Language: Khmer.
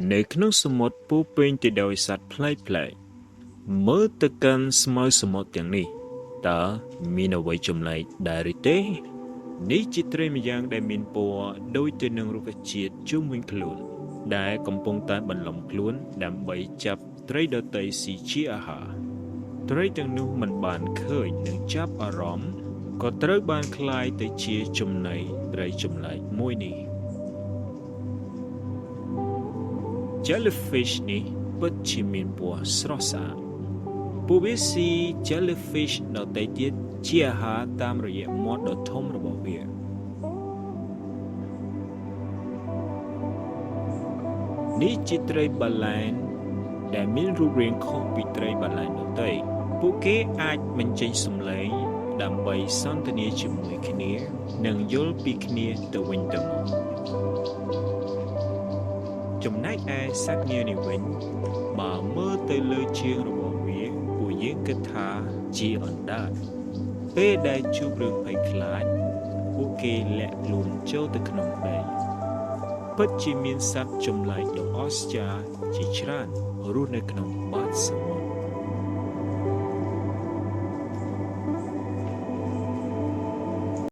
នៅក្នុងសមុទ្រពោរពេញទៅដោយសត្វប្លែកៗមើលទៅកាន់ស្មៅសមុទ្រទាំងនេះតើមានអ្វីចម្លែកដែរឬទេនេះជាត្រីម្យ៉ាងដែលមានពណ៌ដូចទៅនឹងរុក្ខជាតិជុំវិញខ្លួនដែលកំពុងតែបន្លំខ្លួនដើម្បីចាប់ត្រីដទៃស៊ីជាអាហារត្រីទាំងនោះមិនបានឃើញនិងចាប់អារម្មណ៍ក៏ត្រូវបានคล้ายទៅជាចំណីត្រីចម្លែកមួយនេះ Jellyfish នេះពិតជាមានពណ៌ស្រស់ស្អាតពួកវាស៊ី Jellyfish ដទៃទៀតជាអាហារតាមរយៈមាត់ដ៏ធំរបស់វានេះជាត្រីបាឡែនដែលមានរូបរាងខុសពីត្រីបាឡែនដទៃពួកគេអាចបញ្ចេញសំឡេងដើម្បីសន្ទនាជាមួយគ្នានិងយល់ពីគ្នាទៅវិញទៅមកចំណែកឯសត្វងានេះវិញបើមើលទៅលើជើងរបស់វាពួកយើងគិតថាជាអណ្ដើកពេលដែលជួបរឿងភ័យខ្លាចពួកគេលាក់ខ្លួនចូលទៅក្នុងដីពិតជាមានសត្វចម្លែកដ៏អស្ចារ្យជាច្រើនរស់នៅក្នុងបាតសមុទ្រ